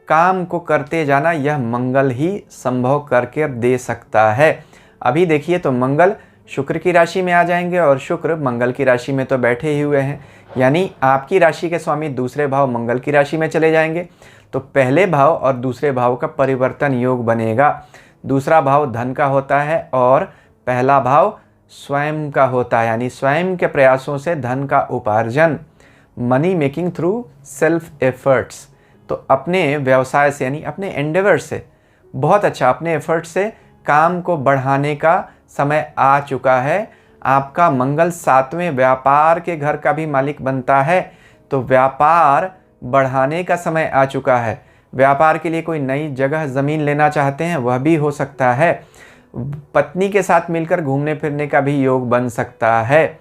काम को करते जाना यह मंगल ही संभव करके दे सकता है। अभी देखिए तो मंगल शुक्र की राशि में आ जाएंगे और शुक्र मंगल की राशि में तो बैठे ही हुए हैं, यानी आपकी राशि के स्वामी दूसरे भाव मंगल की राशि में चले जाएंगे। तो पहले भाव और दूसरे भाव का परिवर्तन योग बनेगा। दूसरा भाव धन का होता है और पहला भाव स्वयं का होता है, यानी स्वयं के प्रयासों से धन का उपार्जन, money making through self efforts. तो अपने व्यवसाय से यानी अपने एंडेवर से बहुत अच्छा, अपने एफर्ट से काम को बढ़ाने का समय आ चुका है। आपका मंगल 7वें व्यापार के घर का भी मालिक बनता है, तो व्यापार बढ़ाने का समय आ चुका है। व्यापार के लिए कोई नई जगह ज़मीन लेना चाहते हैं वह भी हो सकता है। पत्नी के साथ मिलकर घूमने फिरने का भी योग बन सकता है।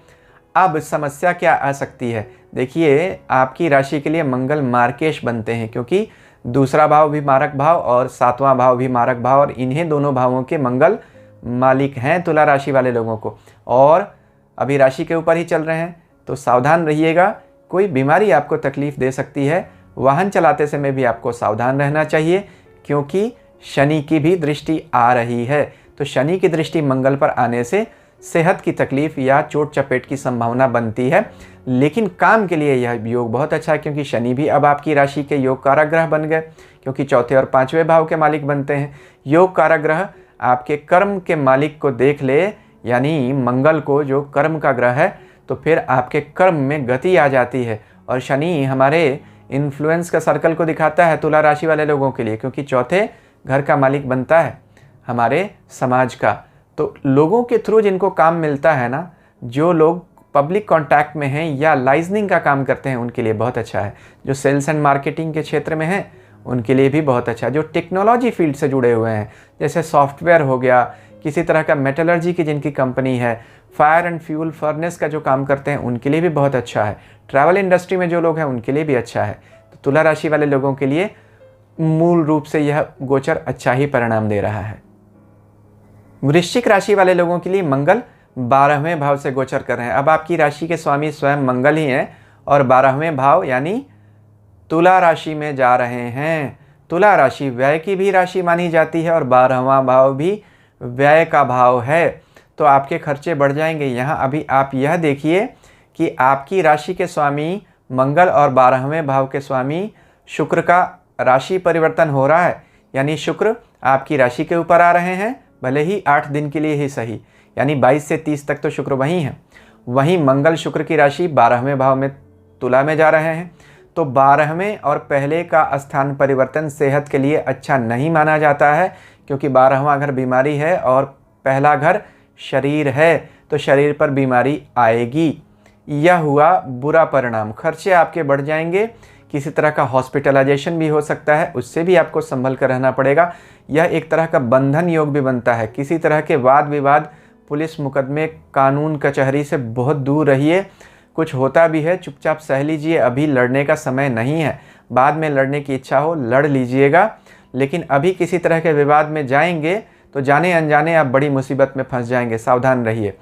अब समस्या क्या आ सकती है? देखिए, आपकी राशि के लिए मंगल मार्केश बनते हैं, क्योंकि दूसरा भाव भी मारक भाव और 7वां भाव भी मारक भाव, और इन्हीं दोनों भावों के मंगल मालिक हैं तुला राशि वाले लोगों को, और अभी राशि के ऊपर ही चल रहे हैं। तो सावधान रहिएगा, कोई बीमारी आपको तकलीफ दे सकती है। वाहन चलाते समय भी आपको सावधान रहना चाहिए, क्योंकि शनि की भी दृष्टि आ रही है। तो शनि की दृष्टि मंगल पर आने से सेहत की तकलीफ या चोट चपेट की संभावना बनती है। लेकिन काम के लिए यह योग बहुत अच्छा है, क्योंकि शनि भी अब आपकी राशि के योग कारक ग्रह बन गए, क्योंकि चौथे और 5वें भाव के मालिक बनते हैं। योग कारक ग्रह आपके कर्म के मालिक को देख ले, यानी मंगल को जो कर्म का ग्रह है, तो फिर आपके कर्म में गति आ जाती है। और शनि हमारे इन्फ्लुएंस का सर्कल को दिखाता है तुला राशि वाले लोगों के लिए, क्योंकि चौथे घर का मालिक बनता है हमारे समाज का। तो लोगों के थ्रू जिनको काम मिलता है ना, जो लोग पब्लिक कांटेक्ट में हैं या लाइजनिंग का काम करते हैं, उनके लिए बहुत अच्छा है। जो सेल्स एंड मार्केटिंग के क्षेत्र में हैं उनके लिए भी बहुत अच्छा है। जो टेक्नोलॉजी फील्ड से जुड़े हुए हैं, जैसे सॉफ्टवेयर हो गया, किसी तरह का मेटलर्जी की जिनकी कंपनी है, फायर एंड फ्यूल फर्नेस का जो काम करते हैं, उनके लिए भी बहुत अच्छा है। ट्रैवल इंडस्ट्री में जो लोग हैं उनके लिए भी अच्छा है। तो तुला राशि वाले लोगों के लिए मूल रूप से यह गोचर अच्छा ही परिणाम दे रहा है। वृश्चिक राशि वाले लोगों के लिए मंगल 12वें भाव से गोचर कर रहे हैं। अब आपकी राशि के स्वामी स्वयं मंगल ही हैं और 12वें भाव यानी तुला राशि में जा रहे हैं। तुला राशि व्यय की भी राशि मानी जाती है और 12वां भाव भी व्यय का भाव है। तो आपके खर्चे बढ़ जाएंगे। यहाँ अभी आप यह देखिए कि आपकी राशि के स्वामी मंगल और 12वें भाव के स्वामी शुक्र का राशि परिवर्तन हो रहा है, यानी शुक्र आपकी राशि के ऊपर आ रहे हैं, भले ही 8 दिन के लिए ही सही, यानी 22 से 30 तक तो शुक्र वहीं हैं। वहीं मंगल शुक्र की राशि 12वें भाव में तुला में जा रहे हैं। तो 12वें और पहले का स्थान परिवर्तन सेहत के लिए अच्छा नहीं माना जाता है, क्योंकि 12वां घर बीमारी है और पहला घर शरीर है, तो शरीर पर बीमारी आएगी। यह हुआ बुरा परिणाम। खर्चे आपके बढ़ जाएंगे, किसी तरह का हॉस्पिटलाइजेशन भी हो सकता है, उससे भी आपको संभल कर रहना पड़ेगा। यह एक तरह का बंधन योग भी बनता है। किसी तरह के वाद विवाद, पुलिस मुकदमे, कानून कचहरी से बहुत दूर रहिए। कुछ होता भी है चुपचाप सह लीजिए, अभी लड़ने का समय नहीं है। बाद में लड़ने की इच्छा हो लड़ लीजिएगा, लेकिन अभी किसी तरह के विवाद में जाएंगे तो जाने अनजाने आप बड़ी मुसीबत में फंस जाएंगे, सावधान रहिए।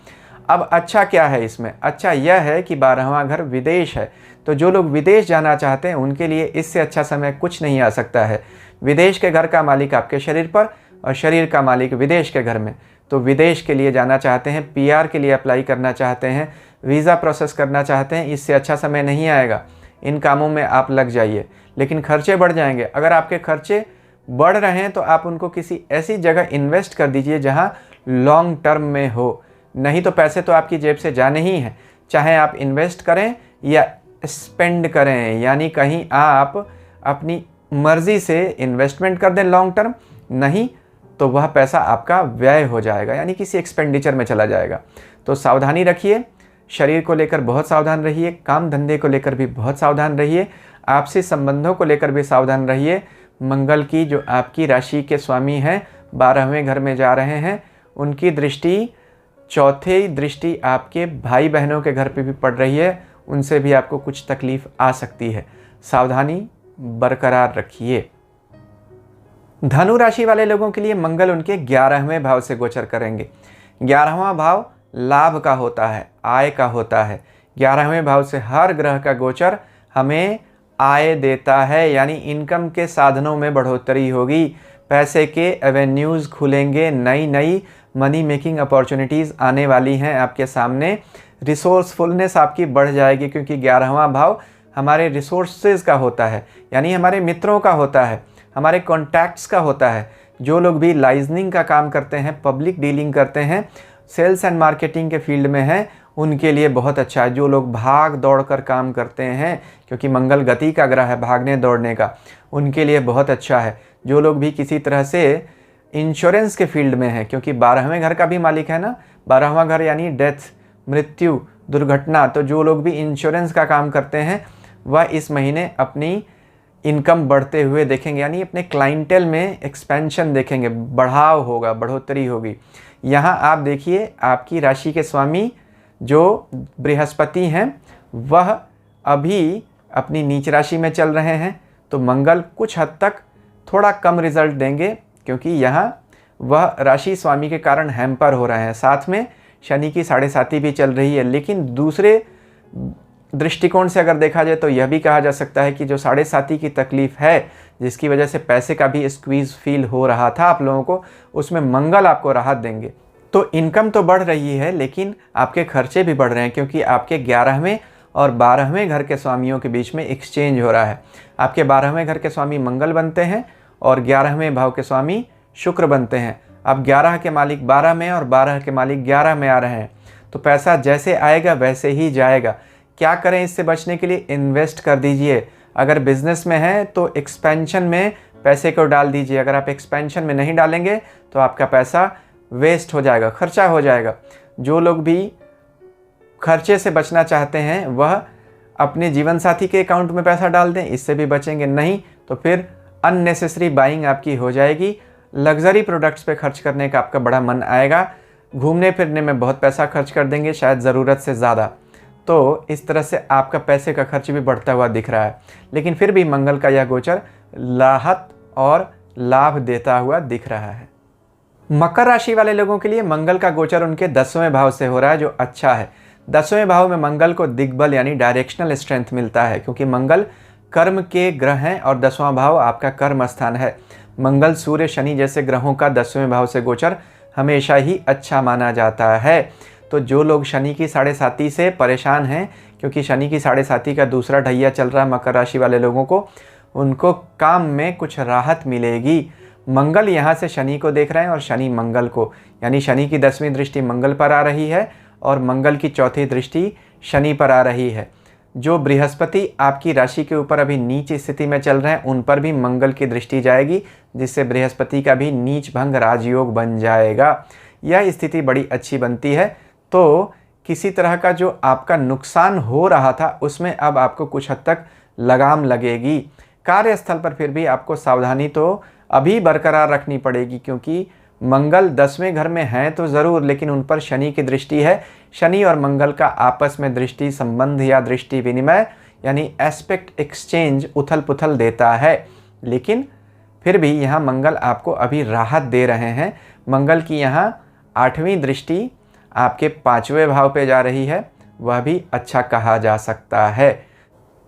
अब अच्छा क्या है इसमें? अच्छा यह है कि 12वां घर विदेश है, तो जो लोग विदेश जाना चाहते हैं उनके लिए इससे अच्छा समय कुछ नहीं आ सकता है। विदेश के घर का मालिक आपके शरीर पर और शरीर का मालिक विदेश के घर में। तो विदेश के लिए जाना चाहते हैं, PR के लिए अप्लाई करना चाहते हैं, वीज़ा प्रोसेस करना चाहते हैं, इससे अच्छा समय नहीं आएगा। इन कामों में आप लग जाइए, लेकिन खर्चे बढ़ जाएंगे। अगर आपके खर्चे बढ़ रहे हैं तो आप उनको किसी ऐसी जगह इन्वेस्ट कर दीजिए जहाँ लॉन्ग टर्म में हो, नहीं तो पैसे तो आपकी जेब से जाने ही हैं। चाहे आप इन्वेस्ट करें या स्पेंड करें, यानी कहीं आप अपनी मर्जी से इन्वेस्टमेंट कर दें लॉन्ग टर्म, नहीं तो वह पैसा आपका व्यय हो जाएगा, यानी किसी एक्सपेंडिचर में चला जाएगा। तो सावधानी रखिए, शरीर को लेकर बहुत सावधान रहिए, काम धंधे को लेकर भी बहुत सावधान रहिए, आपसी संबंधों को लेकर भी सावधान रहिए। मंगल की जो आपकी राशि के स्वामी हैं 12वें घर में जा रहे हैं, उनकी दृष्टि चौथी दृष्टि आपके भाई बहनों के घर पे भी पड़ रही है, उनसे भी आपको कुछ तकलीफ आ सकती है, सावधानी बरकरार रखिए। धनु राशि वाले लोगों के लिए मंगल उनके 11वें भाव से गोचर करेंगे। 11वां भाव लाभ का होता है, आय का होता है। 11वें भाव से हर ग्रह का गोचर हमें आय देता है, यानी इनकम के साधनों में बढ़ोतरी होगी, पैसे के एवेन्यूज़ खुलेंगे, नई नई मनी मेकिंग अपॉर्चुनिटीज़ आने वाली हैं आपके सामने। रिसोर्सफुलनेस आपकी बढ़ जाएगी, क्योंकि 11वां भाव हमारे रिसोर्सेज का होता है, यानी हमारे मित्रों का होता है, हमारे कॉन्टैक्ट्स का होता है। जो लोग भी लाइजनिंग का काम करते हैं, पब्लिक डीलिंग करते हैं, सेल्स एंड मार्केटिंग के फील्ड में हैं, उनके लिए बहुत अच्छा है। जो लोग भाग दौड़ कर काम करते हैं, क्योंकि मंगल गति का ग्रह है, भागने दौड़ने का, उनके लिए बहुत अच्छा है। जो लोग भी किसी तरह से इंश्योरेंस के फील्ड में हैं, क्योंकि 12वें घर का भी मालिक है ना, 12वां घर यानी डेथ, मृत्यु, दुर्घटना। तो जो लोग भी इंश्योरेंस का काम करते हैं वह इस महीने अपनी इनकम बढ़ते हुए देखेंगे, यानी अपने क्लाइंटेल में एक्सपेंशन देखेंगे, बढ़ाव होगा, बढ़ोतरी होगी। यहाँ आप देखिए, आपकी राशि के स्वामी जो बृहस्पति हैं वह अभी अपनी नीच राशि में चल रहे हैं, तो मंगल कुछ हद तक थोड़ा कम रिजल्ट देंगे, क्योंकि यहाँ वह राशि स्वामी के कारण हैम्पर हो रहे हैं। साथ में शनि की 7.5 भी चल रही है। लेकिन दूसरे दृष्टिकोण से अगर देखा जाए तो यह भी कहा जा सकता है कि जो 7.5 की तकलीफ है, जिसकी वजह से पैसे का भी स्क्वीज़ फील हो रहा था आप लोगों को, उसमें मंगल आपको राहत देंगे। तो इनकम तो बढ़ रही है, लेकिन आपके खर्चे भी बढ़ रहे हैं, क्योंकि आपके 11वें और 12वें घर के स्वामियों के बीच में एक्सचेंज हो रहा है। आपके 12वें घर के स्वामी मंगल बनते हैं और 11वें भाव के स्वामी शुक्र बनते हैं। अब 11 के मालिक 12 में और 12 के मालिक 11 में आ रहे हैं, तो पैसा जैसे आएगा वैसे ही जाएगा। क्या करें इससे बचने के लिए? इन्वेस्ट कर दीजिए। अगर बिजनेस में है तो एक्सपेंशन में पैसे को डाल दीजिए। अगर आप एक्सपेंशन में नहीं डालेंगे तो आपका पैसा वेस्ट हो जाएगा, खर्चा हो जाएगा। जो लोग भी खर्चे से बचना चाहते हैं वह अपने जीवन साथी के अकाउंट में पैसा डाल दें, इससे भी बचेंगे। नहीं तो फिर अननेसेसरी बाइंग आपकी हो जाएगी। लग्जरी प्रोडक्ट्स पे खर्च करने का आपका बड़ा मन आएगा। घूमने फिरने में बहुत पैसा खर्च कर देंगे, शायद ज़रूरत से ज़्यादा। तो इस तरह से आपका पैसे का खर्च भी बढ़ता हुआ दिख रहा है। लेकिन फिर भी मंगल का यह गोचर राहत और लाभ देता हुआ दिख रहा है। मकर राशि वाले लोगों के लिए मंगल का गोचर उनके 10वें भाव से हो रहा है, जो अच्छा है। 10वें भाव में मंगल को दिग्बल यानी डायरेक्शनल स्ट्रेंथ मिलता है, क्योंकि मंगल कर्म के ग्रह हैं और 10वां भाव आपका कर्म स्थान है। मंगल, सूर्य, शनि जैसे ग्रहों का 10वें भाव से गोचर हमेशा ही अच्छा माना जाता है। तो जो लोग शनि की 7.5 से परेशान हैं, क्योंकि शनि की 7.5 का दूसरा ढैया चल रहा है मकर राशि वाले लोगों को, उनको काम में कुछ राहत मिलेगी। मंगल यहाँ से शनि को देख रहे हैं और शनि मंगल को, यानी शनि की 10वीं दृष्टि मंगल पर आ रही है और मंगल की 4थी दृष्टि शनि पर आ रही है। जो बृहस्पति आपकी राशि के ऊपर अभी नीच स्थिति में चल रहे हैं, उन पर भी मंगल की दृष्टि जाएगी, जिससे बृहस्पति का भी नीच भंग राजयोग बन जाएगा। यह स्थिति बड़ी अच्छी बनती है। तो किसी तरह का जो आपका नुकसान हो रहा था उसमें अब आपको कुछ हद तक लगाम लगेगी। कार्यस्थल पर फिर भी आपको सावधानी तो अभी बरकरार रखनी पड़ेगी, क्योंकि मंगल 10वें घर में हैं तो ज़रूर, लेकिन उन पर शनि की दृष्टि है। शनि और मंगल का आपस में दृष्टि संबंध या दृष्टि विनिमय यानी एस्पेक्ट एक्सचेंज उथल पुथल देता है। लेकिन फिर भी यहाँ मंगल आपको अभी राहत दे रहे हैं। मंगल की यहाँ 8वीं दृष्टि आपके 5वें भाव पे जा रही है, वह भी अच्छा कहा जा सकता है।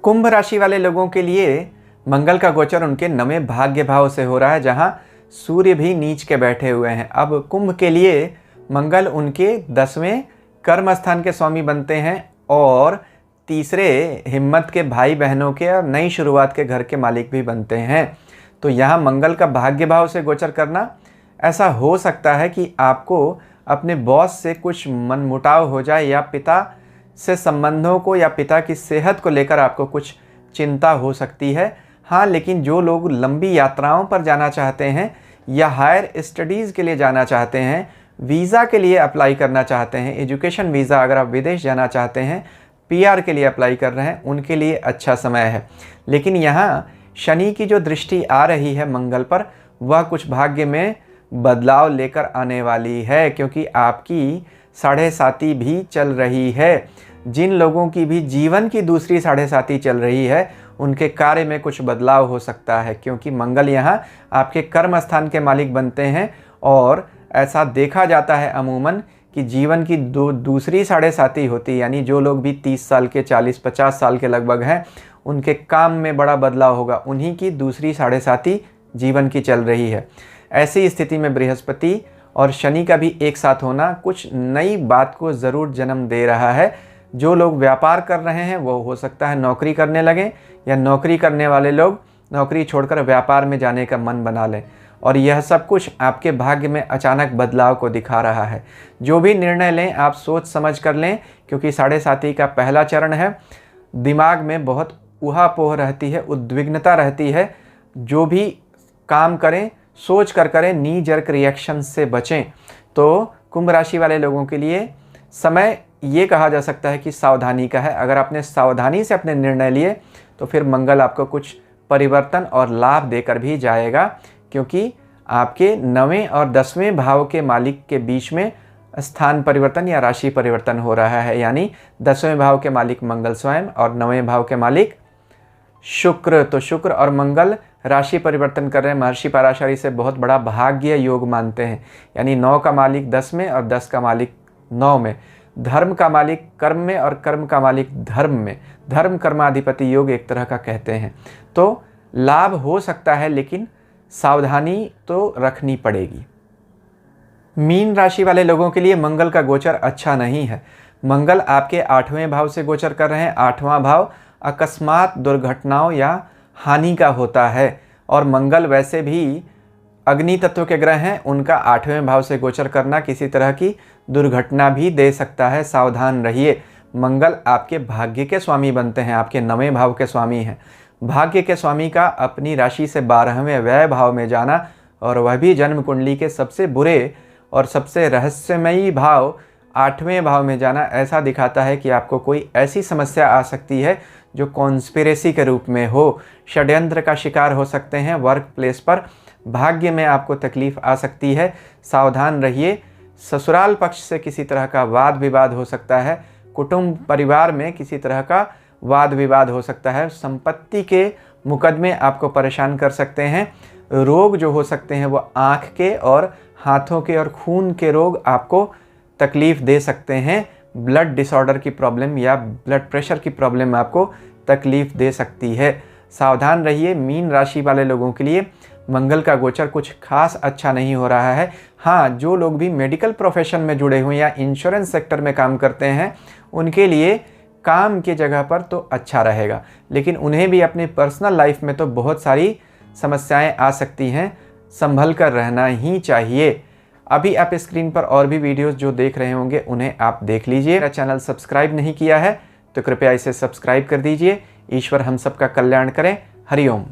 कुंभ राशि वाले लोगों के लिए मंगल का गोचर उनके 9वें भाग्य भाव से हो रहा है, जहाँ सूर्य भी नीच के बैठे हुए हैं। अब कुंभ के लिए मंगल उनके 10वें कर्म स्थान के स्वामी बनते हैं और तीसरे हिम्मत के भाई बहनों के और नई शुरुआत के घर के मालिक भी बनते हैं। तो यहाँ मंगल का भाग्य भाव से गोचर करना, ऐसा हो सकता है कि आपको अपने बॉस से कुछ मनमुटाव हो जाए, या पिता से संबंधों को या पिता की सेहत को लेकर आपको कुछ चिंता हो सकती है। हाँ, लेकिन जो लोग लंबी यात्राओं पर जाना चाहते हैं या हायर स्टडीज़ के लिए जाना चाहते हैं, वीज़ा के लिए अप्लाई करना चाहते हैं, एजुकेशन वीज़ा, अगर आप विदेश जाना चाहते हैं, पीआर के लिए अप्लाई कर रहे हैं, उनके लिए अच्छा समय है। लेकिन यहाँ शनि की जो दृष्टि आ रही है मंगल पर, वह कुछ भाग्य में बदलाव लेकर आने वाली है, क्योंकि आपकी साढ़े साती भी चल रही है। जिन लोगों की भी जीवन की दूसरी साढ़े साती चल रही है उनके कार्य में कुछ बदलाव हो सकता है, क्योंकि मंगल यहाँ आपके कर्म स्थान के मालिक बनते हैं। और ऐसा देखा जाता है अमूमन कि जीवन की दूसरी साढ़े साती होती है, यानी जो लोग भी 30 साल के 40-50 साल के लगभग हैं उनके काम में बड़ा बदलाव होगा, उन्हीं की दूसरी साढ़े साती जीवन की चल रही है। ऐसी स्थिति में बृहस्पति और शनि का भी एक साथ होना कुछ नई बात को ज़रूर जन्म दे रहा है। जो लोग व्यापार कर रहे हैं वो हो सकता है नौकरी करने लगें, या नौकरी करने वाले लोग नौकरी छोड़कर व्यापार में जाने का मन बना लें। और यह सब कुछ आपके भाग्य में अचानक बदलाव को दिखा रहा है। जो भी निर्णय लें आप सोच समझ कर लें, क्योंकि साढ़े साती का पहला चरण है। दिमाग में बहुत ऊहापोह रहती है, उद्विग्नता रहती है। जो भी काम करें सोच कर करें, नी जर्क रिएक्शन से बचें। तो कुंभ राशि वाले लोगों के लिए समय ये कहा जा सकता है कि सावधानी का है। अगर आपने सावधानी से अपने निर्णय लिए तो फिर मंगल आपको कुछ परिवर्तन और लाभ देकर भी जाएगा, क्योंकि आपके 9वें और 10वें भाव के मालिक के बीच में स्थान परिवर्तन या राशि परिवर्तन हो रहा है। यानी 10वें भाव के मालिक मंगल स्वयं और 9वें भाव के मालिक शुक्र। तो शुक्र और मंगल राशि परिवर्तन कर रहे हैं। महर्षि पराशरी से बहुत बड़ा भाग्य योग मानते हैं। यानी 9 का मालिक 10 में और 10 का मालिक 9 में, धर्म का मालिक कर्म में और कर्म का मालिक धर्म में, धर्म कर्माधिपति योग एक तरह का कहते हैं। तो लाभ हो सकता है, लेकिन सावधानी तो रखनी पड़ेगी। मीन राशि वाले लोगों के लिए मंगल का गोचर अच्छा नहीं है। मंगल आपके 8वें भाव से गोचर कर रहे हैं। 8वां भाव अकस्मात दुर्घटनाओं या हानि का होता है, और मंगल वैसे भी अग्नि तत्व के ग्रह हैं। उनका 8वें भाव से गोचर करना किसी तरह की दुर्घटना भी दे सकता है, सावधान रहिए। मंगल आपके भाग्य के स्वामी बनते हैं, आपके 9वें भाव के स्वामी हैं। भाग्य के स्वामी का अपनी राशि से 12वें व्यय भाव में जाना, और वह भी जन्म कुंडली के सबसे बुरे और सबसे रहस्यमयी भाव 8वें भाव में जाना, ऐसा दिखाता है कि आपको कोई ऐसी समस्या आ सकती है जो कॉन्स्पिरेसी के रूप में हो। षड्यंत्र का शिकार हो सकते हैं वर्क प्लेस पर। भाग्य में आपको तकलीफ आ सकती है, सावधान रहिए। ससुराल पक्ष से किसी तरह का वाद विवाद हो सकता है। कुटुंब परिवार में किसी तरह का वाद विवाद हो सकता है। संपत्ति के मुकदमे आपको परेशान कर सकते हैं। रोग जो हो सकते हैं वो आँख के और हाथों के और खून के रोग आपको तकलीफ़ दे सकते हैं। ब्लड डिसऑर्डर की प्रॉब्लम या ब्लड प्रेशर की प्रॉब्लम आपको तकलीफ़ दे सकती है। सावधान रहिए। मीन राशि वाले लोगों के लिए मंगल का गोचर कुछ खास अच्छा नहीं हो रहा है। हाँ, जो लोग भी मेडिकल प्रोफेशन में जुड़े हुए या इंश्योरेंस सेक्टर में काम करते हैं उनके लिए काम की जगह पर तो अच्छा रहेगा, लेकिन उन्हें भी अपनी पर्सनल लाइफ में तो बहुत सारी समस्याएं आ सकती हैं। संभल कर रहना ही चाहिए। अभी आप स्क्रीन पर और भी वीडियोस जो देख रहे होंगे उन्हें आप देख लीजिए। मेरा चैनल सब्सक्राइब नहीं किया है तो कृपया इसे सब्सक्राइब कर दीजिए। ईश्वर हम सबका कल्याण करें। हरिओम।